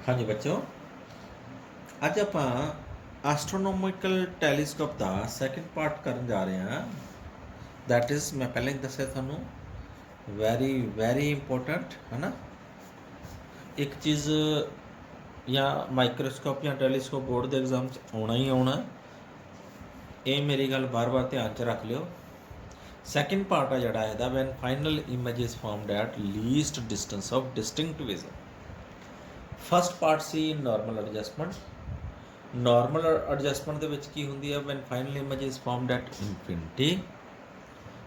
हाँ जी बच्चों, ਅੱਜ ਆਪਾਂ ਐਸਟ੍ਰੋਨੋਮਿਕਲ ਟੈਲੀਸਕੋਪ ਦਾ ਸੈਕੰਡ ਪਾਰਟ ਕਰਨ ਜਾ ਰਹੇ ਹਾਂ। ਦੈਟ ਇਜ਼ ਮੈਂ ਪਹਿਲਾਂ ਹੀ ਦੱਸਿਆ ਤੁਹਾਨੂੰ, ਵੈਰੀ ਇੰਪੋਰਟੈਂਟ ਹੈ ਨਾ। ਇੱਕ ਚੀਜ਼ ਜਾਂ ਮਾਈਕਰੋਸਕੋਪ ਜਾਂ ਟੈਲੀਸਕੋਪ ਬੋਰਡ ਦੇ ਐਗਜ਼ਾਮ 'ਚ ਆਉਣਾ ਹੀ ਆਉਣਾ, ਇਹ ਮੇਰੀ ਗੱਲ ਬਾਰ-ਬਾਰ ਧਿਆਨ 'ਚ ਰੱਖ ਲਿਓ। ਸੈਕੰਡ ਪਾਰਟ ਆ ਜਿਹੜਾ ਇਹਦਾ, when final image is formed at least distance of distinct vision. First part ਸੀ ਨਾਰਮਲ ਐਡਜਸਟਮੈਂਟ। ਨਾਰਮਲ ਐਡਜਸਟਮੈਂਟ ਦੇ ਵਿੱਚ ਕੀ ਹੁੰਦੀ ਹੈ, when final image is formed at infinity.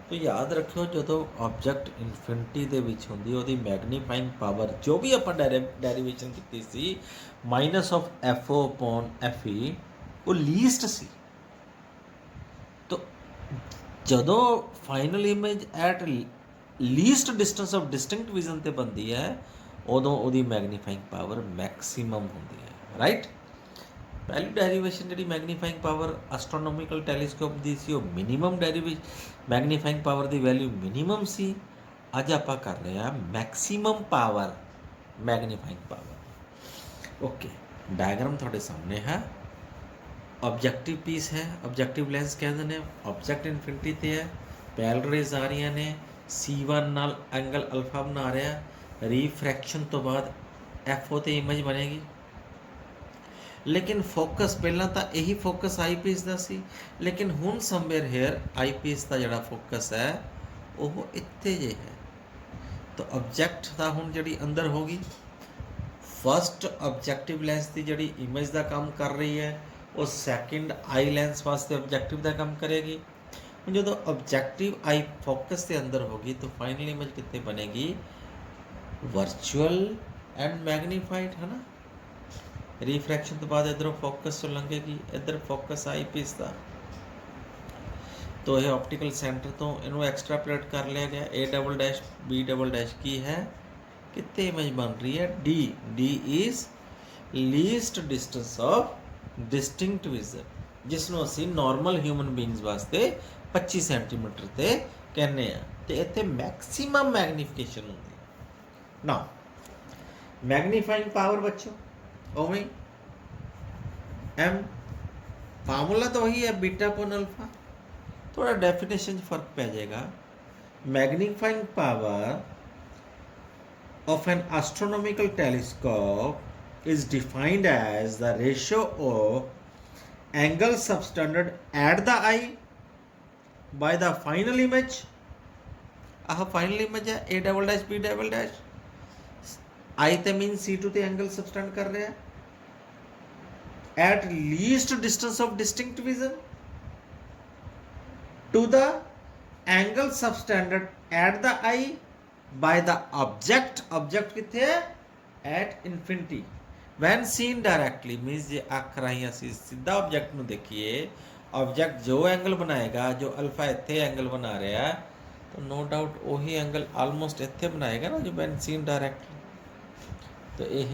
तो याद रखियो जो ऑब्जेक्ट इनफिनिटी ਦੇ ਵਿੱਚ ਹੁੰਦੀ ਉਹਦੀ ਮੈਗਨੀਫਾਈਂਗ ਪਾਵਰ ਜੋ ਵੀ ਆਪਾਂ ਡੈਰੀਵੇਸ਼ਨ ਕੀਤੀ ਸੀ minus of FO upon FE ਉਹ ਲੀਸਟ ਸੀ। तो ਜਦੋਂ final image at least distance of distinct vision ਤੇ ਬਣਦੀ ਹੈ ਉਦੋਂ ਉਹਦੀ ਮੈਗਨੀਫਾਈਂਗ ਪਾਵਰ ਮੈਕਸਿਮਮ ਹੁੰਦੀ ਹੈ, ਰਾਈਟ। ਪਹਿਲੀ ਡੈਰੀਵੇਸ਼ਨ ਜਿਹੜੀ ਮੈਗਨੀਫਾਈਂਗ ਪਾਵਰ ਐਸਟ੍ਰੋਨੋਮਿਕਲ ਟੈਲੀਸਕੋਪ ਦੀ ਸੀ ਉਹ ਮਿਨੀਮਮ ਮੈਗਨੀਫਾਈਂਗ ਪਾਵਰ ਦੀ ਵੈਲਿਊ ਮਿਨੀਮਮ ਸੀ। ਅੱਜ ਆਪਾਂ ਕਰ ਰਹੇ ਹਾਂ maximum power magnifying power. Okay, diagram ਤੁਹਾਡੇ ਸਾਹਮਣੇ ਹੈ। ऑब्जेक्टिव पीस है, ऑब्जेक्टिव लेंस कहते हैं। ऑब्जेक्ट इनफिनिटी ते है, पैरेलल रेज आ रही ने, C1 नाल एंगल अल्फा बना रहा। रीफ्रैक्शन तो बाद FO ते इमेज बनेगी, लेकिन फोकस पहला तो यही फोकस आई पीस का सी, लेकिन हुण समवेयर हेयर आई पीस का जोड़ा फोकस है वो इत्थे जे है। तो ऑब्जेक्ट का हुण जी अंदर होगी, फस्ट ऑब्जेक्टिव लेंस की जी इमेज का काम कर रही है वो सैकेंड आई लेंस वास्ते ऑब्जेक्टिव का काम करेगी। जो ऑब्जेक्टिव आई फोकस के अंदर होगी तो फाइनल इमेज कितने बनेगी, वर्चुअल एंड मैग्नीफाइड, है ना। रीफ्रैक्शन तो बाद इधरों फोकस तो लंघेगी, इधर फोकस आई पीस का। तो यह ऑप्टिकल सेंटर तो इन्हों एक्सट्रापलेट कर लिया गया। A double dash B double dash की है कितने इमेज बन रही है, D is least distance of distinct vision, जिसनों असी नॉर्मल ह्यूमन बींग्स वास्ते 25 सेंटीमीटर ते कहने हैं। तो इत्थे मैक्सिमम मैग्नीफिकेशन होंगी ना। मैग्नीफाइंग पावर बच्चों उवें M फार्मूला तो वही है बीटा अपॉन अल्फा, थोड़ा डेफिनेशन फर्क पै जाएगा। Magnifying power of an astronomical telescope is defined as the ratio of angle subtended at the eye by the final image। Final image है A double dash B double dash, I तो mean C2 ते angle subtend कर रहा है at least distance of distinct vision to the angle subtended at the eye by the object किथे at infinity when seen directly means जे अख राही असी सीधा object ਨੂੰ देखिए, ऑब्जेक्ट जो एंगल बनाएगा, जो अल्फा इत्थे एंगल बना रहा है तो नो डाउट वही एंगल ऑलमोस्ट इत्थे बनाएगा ना जो when seen directly। तो यह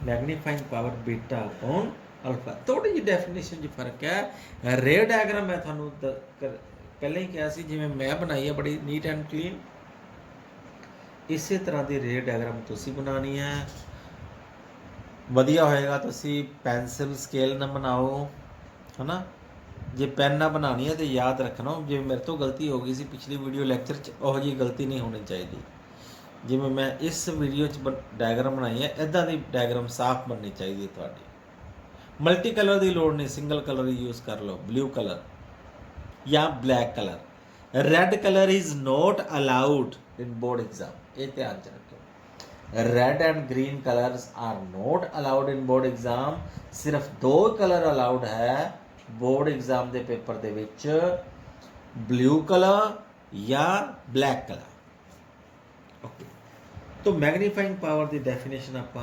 magnifying power beta upon alpha. थोड़ी जी डेफिनेशन जी फर्क है। रे डायग्राम मैं थानू पहले ही कहा सी, जिवें मैं बनाई है बड़ी नीट एंड क्लीन, इसे तरह की रे डायग्राम तुसी बनानी है। वधिया होएगा तुसी पेंसिल स्केल ना बनाओ, है ना। जे पेन ना बनानी है तो याद रखना, जो मेरे तो गलती हो गई सी पिछली वीडियो लेक्चर वो जी गलती नहीं होनी चाहिए। जिवें मैं इस वीडियो डायग्राम बनाई है इदां दी डायग्राम साफ बननी चाहिए तुहाडी। मल्टी कलर की लोड़ नहीं, सिंगल कलर यूज़ कर लो, ब्लू कलर या black colour. Red colour is not allowed in board exam, ये ध्यान च रखो। Red and green colours are not allowed in board exam. सिर्फ दो कलर अलाउड है बोर्ड एग्जाम के पेपर दे विच, ब्लू कलर या ब्लैक कलर। ओके, तो मैग्नीफाइंग पावर की डेफिनेशन आप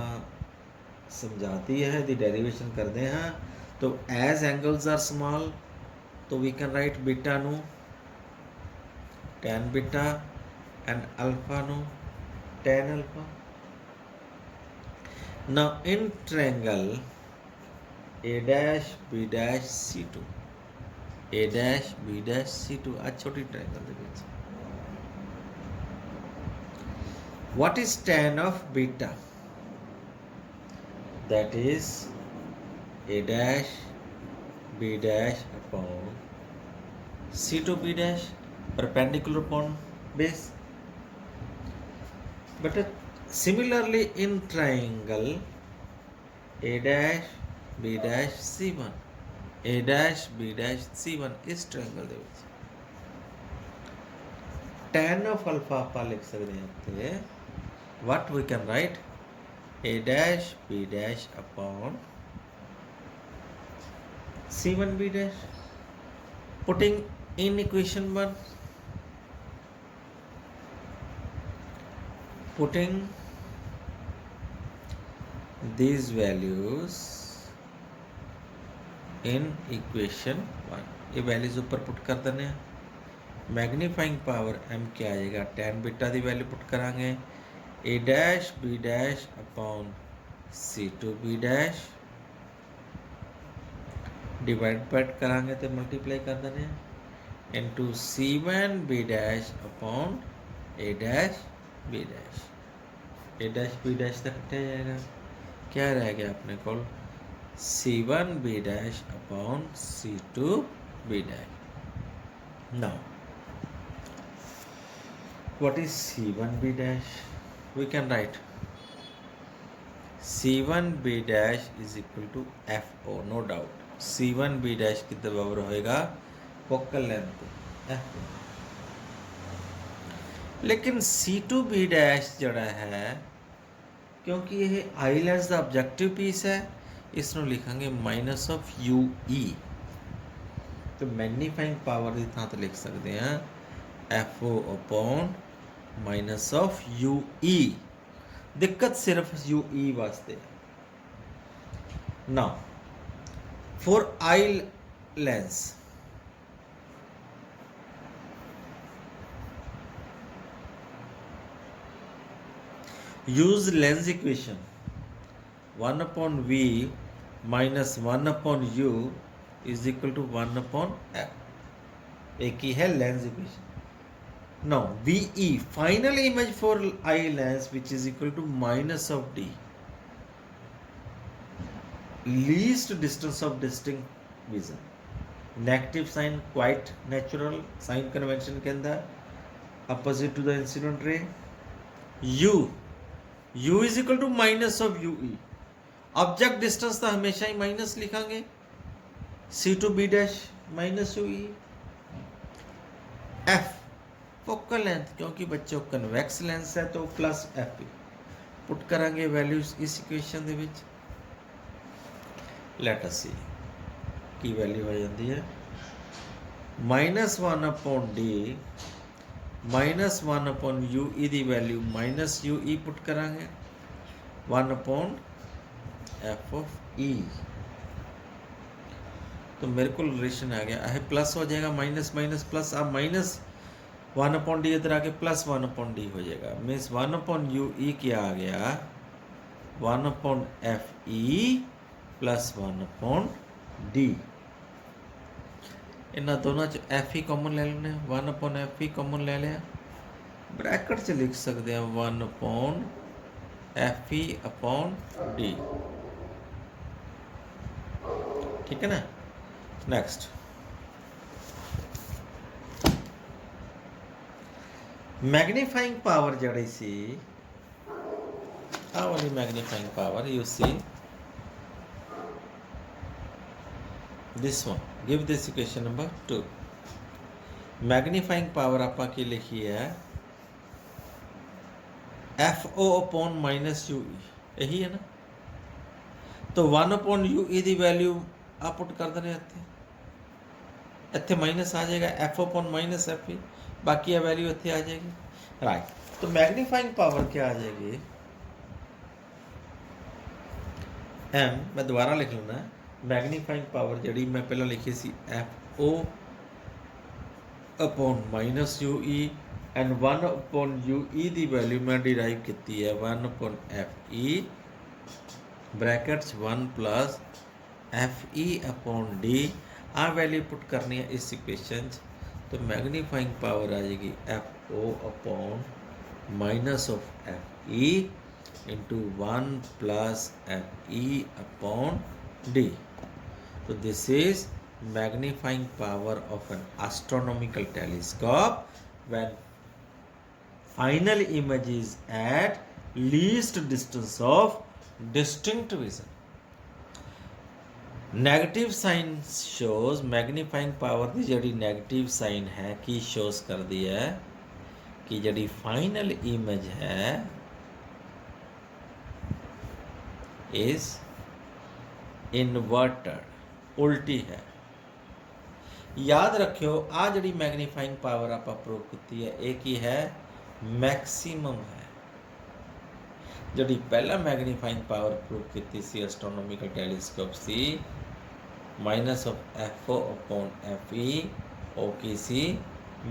समझाती है, दी डेरिवेशन करते हैं। तो एज एंगल्स आर स्मॉल तो वी कैन राइट बीटा नू tan beta and alpha no tan alpha। now in triangle A dash B dash C2, A dash B dash C2 आ छोटी triangle they which what is tan of beta, that is a dash b dash upon c to b dash perpendicular upon base. But similarly in triangle a dash b dash c1, a dash b dash c1 इस triangle ਦੇ ਵਿੱਚ tan of alpha ਆਪਾਂ ਲਿਖ ਸਕਦੇ ਹਾਂ ਇੱਥੇ what we can write a dash b dash upon c1 b dash, putting in equation 1, putting these values in equation 1, ये values ऊपर put कर देने हैं. मैग्नीफाइंग पावर m क्या आ जाएगा, tan बीटा की वैल्यू पुट करांगे a dash b dash upon c2 b dash divide करांगे तो मल्टीप्लाई कर देने into c1 b dash upon a dash b dash. a dash b dash तक कटा जाएगा, क्या रह गया अपने को c1 b dash upon c2 b dash. Now what is c1b dash? We can write c1b dash is equal to fo, no doubt. c1b dash की बराबर होएगा फोकल लेंथ fo. लेकिन c2b dash जड़ा है क्योंकि ये आई लेंस का objective piece है, इसनों लिखांगे माइनस ऑफ यू ई. तो मैग्नीफाइंग पावर की थां तो लिख सकते हैं fo upon minus of u e. दिक्कत सिर्फ यू ई वास्ते. Now for eye lens use lens equation 1 upon v minus 1 upon u is equal to 1 upon f. एक ही है lens equation. Now VE final image for eye lens which is equal to minus of D, least distance of distinct vision. Negative sign quite natural, sign convention के अंदर opposite to the incident ray. U is equal to minus of UE. Object distance तो हमेशा ही minus लिखांगे, C to B dash minus UE. F focal length क्योंकि बच्चों convex lens है तो प्लस एफ पी पुट करांगे वैल्यूज इस इक्वेशन दे विच. लेट अस सी की वैल्यू हो जाती है minus 1 upon D minus 1 upon U E दी value minus you E put करांगे 1 अपॉन एफ ऑफ ई. तो मेरे को रिलेशन आ गया है प्लस हो जाएगा माइनस माइनस प्लस. अब माइनस 1 अपॉन डी इधर आके प्लस 1 अपॉन डी हो जाएगा. मीन्स 1 अपॉन यू ई क्या आ गया 1 upon F E plus 1 upon D. इन्होंने दोनों च एफ ई कॉमन ले लेने 1 अपॉन एफ ई कॉमन ले लिया. ब्रैकेट च लिख सकते हैं 1 upon F E upon D. ठीक है ना. नेक्स्ट मैग्नीफाइंग पावर जड़ी सी आ वाली magnifying power you see this one. Give this equation number 2. Magnifying power आपा की लिखी है f O upon minus you e, यही है ना. तो 1 अपॉन यू ई की वैल्यू आप पुट कर देने इतने माइनस आ जाएगा F upon minus F E, बाकी वैल्यू इतने आ जाएगी. राइट. तो मैग्नीफाइंग पावर क्या आ जाएगी एम. मैं दोबारा लिख लेना मैग्नीफाइंग पावर जड़ी मैं पहले लिखी सी F O upon minus you E and 1 upon U E की वैल्यू मैं डिराइव की है 1 upon F E brackets 1 plus F E upon D. आ वैल्यू पुट करनी है इस इक्वेशन. तो मैग्नीफाइंग पावर आ जाएगी F O upon minus of F E into 1 plus Fe upon d. So this is magnifying power of an astronomical telescope when final image is at least distance of distinct vision. Negative sign shows magnifying power की जी negative sign है कि shows कर दी है कि जी final image है is inverted उल्टी है। याद रखियो आ जी मैग्नीफाइंग पावर आप प्रूव की है एक ही है मैक्सीमम है। जी पहला मैग्नीफाइंग पावर प्रूव की सी एस्ट्रोनॉमिकल टेलीस्कोप सी minus of FO upon FE ओ की सी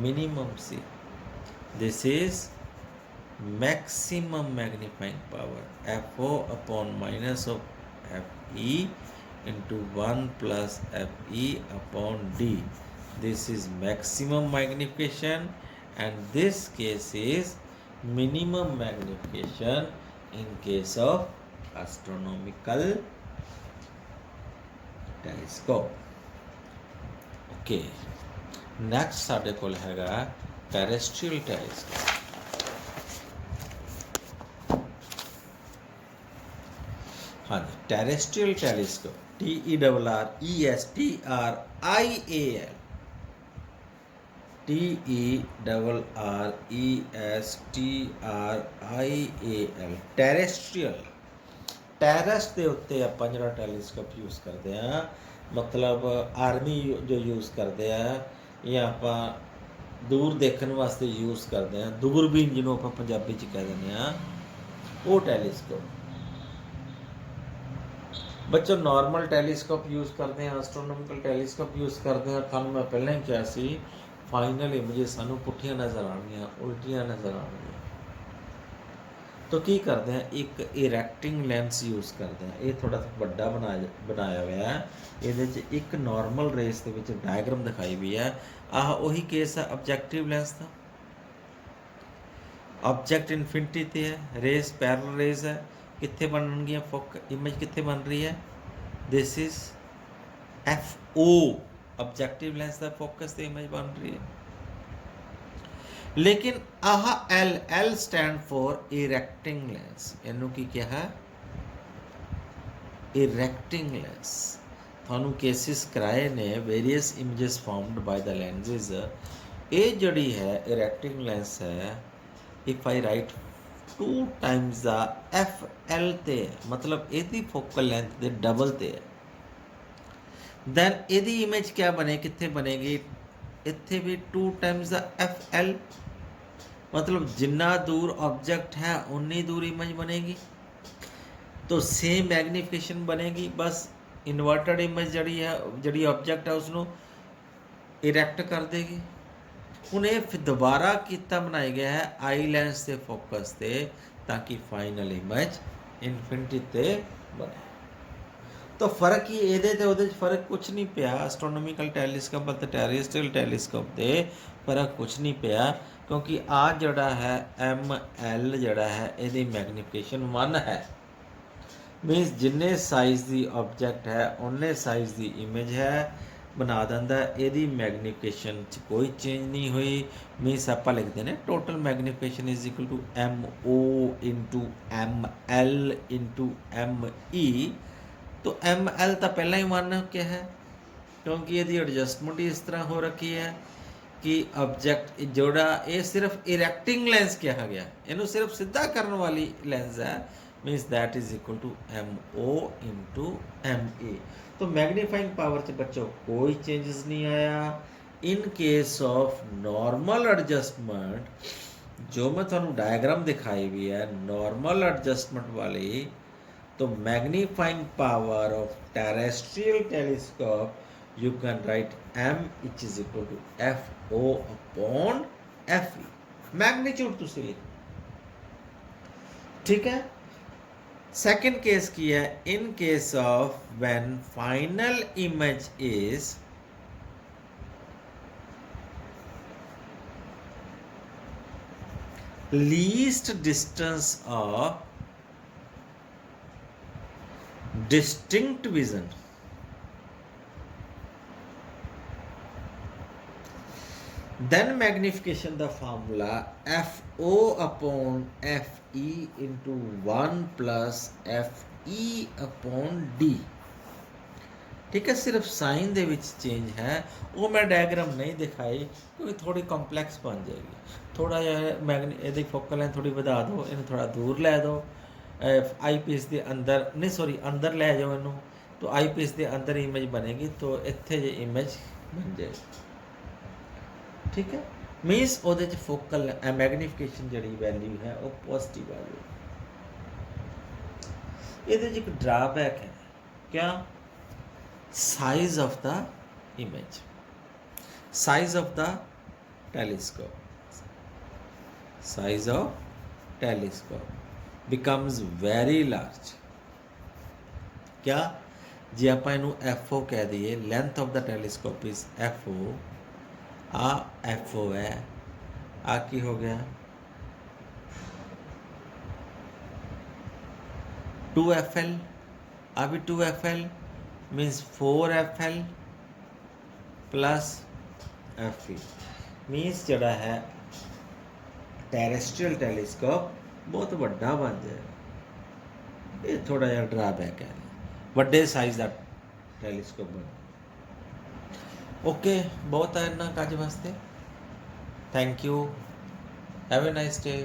मिनिमम सी। This is maximum magnifying power FO upon minus of FE into 1 plus FE upon D. This is maximum magnification and this case is minimum magnification in case of astronomical telescope. Okay, next साढ़े कोल हैगा terrestrial telescope. हाँ जी, terrestrial telescope TERRESTRIAL TERRESTRIAL terrestrial terrace ਦੇ ਉੱਤੇ ਆਪਾਂ ਜਿਹੜਾ telescope use ਕਰਦੇ ਆ ਮਤਲਬ ਆਰਮੀ ਜੋ ਯੂਜ਼ ਕਰਦੇ ਆ ਜਾਂ ਆਪਾਂ ਦੂਰ ਦੇਖਣ ਵਾਸਤੇ ਯੂਜ਼ ਕਰਦੇ ਆ ਦੂਰਬੀਨ ਜਿਹਨੂੰ ਆਪਾਂ ਪੰਜਾਬੀ 'ਚ ਕਹਿ ਦਿੰਦੇ ਆ ਉਹ ਟੈਲੀਸਕੋਪ। ਬੱਚੋ ਨਾਰਮਲ ਟੈਲੀਸਕੋਪ ਯੂਜ਼ ਕਰਦੇ ਆ ਐਸਟ੍ਰੋਨੋਮਿਕਲ ਟੈਲੀਸਕੋਪ ਯੂਜ਼ ਕਰਦੇ ਆ ਤੁਹਾਨੂੰ ਮੈਂ ਪਹਿਲਾਂ ਹੀ ਕਿਹਾ ਸੀ ਫਾਈਨਲ ਇਮੇजेस ਸਾਨੂੰ ਪੁੱਠੀਆਂ ਨਜ਼ਰ ਆਉਣਗੀਆਂ ਉਲਟੀਆਂ ਨਜ਼ਰ ਆਉਣਗੀਆਂ। तो की करते हैं एक इरैक्टिंग लेंस यूज़ करते हैं ये थोड़ा बड़ा बनाया हुआ है ये एक नॉर्मल रेस के विच डायग्राम दिखाई हुई है आह वही केस है ऑब्जेक्टिव लेंस का। ऑब्जेक्ट इनफिनिटी ते है रेस पैरल रेस है कित्थे बननगियां फोक इमेज कित्थे बन रही है this is FO objective lens का फोकस ते इमेज बन रही है। लेकिन आह L स्टैंड फॉर इरैक्टिंग लेंस इनू की क्या है इरैक्टिंग लेंस थानू केसिस कराए ने various images formed by the lenses ये जड़ी है इरैक्टिंग लेंस है if I right 2 times the FL ते मतलब एदी फोकल लेंथ दे डबल ते है दैन एदी इमेज क्या बने कित्थे बनेगी इत्थे भी 2 टाइम्स द FL मतलब जिन्ना दूर ऑब्जेक्ट है उन्नी दूर इमेज बनेगी तो सेम मैग्नीफिकेशन बनेगी बस इन्वर्टेड इमेज जड़ी है जड़ी ऑब्जेक्ट है उसनों इरैक्ट कर देगी। हुण ये फिर दोबारा किता बनाया गया है आई लेंस से फोकस से ताकि फाइनल इमेज इनफिनिटी ते बने। तो फर्क ही ਇਹਦੇ ਤੇ ਉਹਦੇ 'ਚ फर्क कुछ नहीं पिया एस्ट्रोनॉमिकल टेलीस्कोप ਅਤੇ ਟੈਰੇਸਟਰੀਅਲ ਟੈਲੀਸਕੋਪ ਤੇ फर्क कुछ नहीं पिया क्योंकि आ जड़ा है ML जड़ा है ਇਹਦੀ मैग्नीफिकेशन 1 है मीनस जिन्ने साइज़ ਦੀ ऑब्जेक्ट है उन्ने साइज़ ਦੀ इमेज है बना दिंदा ਇਹਦੀ मैग्नीफिकेशन 'ਚ कोई चेंज नहीं हुई मीनस ਆਪਾਂ ਲਿਖਦੇ ਨੇ total magnification is equal to MO into ML into ME तो ML तो पहला ही मान क्या है क्योंकि यदि एडजस्टमेंट ही इस तरह हो रखी है कि ऑब्जेक्ट जोड़ा ये सिर्फ इरैक्टिंग लेंस कहा गया इनू सिर्फ सीधा करने वाली लेंस है means that is equal to MO into ME। तो मैग्नीफाइंग पावर से बच्चों कोई चेंजेस नहीं आया। In case of normal adjustment जो मैं थोड़ा डायग्राम दिखाई हुई है नॉर्मल एडजस्टमेंट वाली तो magnifying power of terrestrial telescope you can write M which is equal to FO upon FE magnitude तो सही ठीक है। सेकंड केस की है इन case of when final image is least distance of distinct vision. Then magnification, the formula FO upon FE into 1 plus FE upon D. ठीक है, सिर्फ sign ਦੇ ਵਿੱਚ ਚੇਂਜ ਹੈ, ਉਹ ਮੈਂ ਡਾਇਗਰਾਮ ਨਹੀਂ ਦਿਖਾਈ ਕਿਉਂਕਿ ਥੋੜੀ ਕੰਪਲੈਕਸ ਬਣ ਜਾਏਗੀ। ਥੋੜਾ ਜਿਹਾ ਇਹਦੀ ਫੋਕਲ ਲਾਈਨ ਥੋੜੀ ਵਧਾ ਦਿਓ, ਇਹਨੂੰ ਥੋੜਾ ਦੂਰ ਲੈ ਦਿਓ, ਆਈਪੀਐਸ ਦੇ ਅੰਦਰ ਨਹੀਂ ਸੌਰੀ ਅੰਦਰ ਲੈ ਜਾਓ ਇਹਨੂੰ, तो आईपीएस ਦੇ ਅੰਦਰ ਇਮੇਜ ਬਣੇਗੀ, तो ਇੱਥੇ ਜੇ ਇਮੇਜ ਬਣ ਜਾਏਗੀ। ठीक है, मीन्स ਉਹਦੇ ਚ ਫੋਕਲ ਮੈਗਨੀਫਿਕੇਸ਼ਨ ਜਿਹੜੀ ਵੈਲਿਊ ਹੈ ਉਹ ਪੋਜ਼ਿਟਿਵ ਆ ਜਾਏਗੀ। ਇਹਦੇ ਚ ਇੱਕ ਡਰਾਬੈਕ ਹੈ, क्या size of the image, size of the telescope, size of telescope becomes very large। क्या जे ਆਪਾਂ ਇਹਨੂੰ FO ਕਹਿ ਦਈਏ, length of the telescope is FO, uh FO है, आ की हो गया 2FL, आ भी 2FL means 4FL plus FE means जड़ा है टैरेस्ट्रीयल टैलीस्कोप बहुत बड़ा बन जाए। ये थोड़ा जिहा ड्राबैक है, बड़े साइज का टैलीस्कोप बन। ओके, बहुत है इन्ना कज वास्ते। Thank you, have a nice day.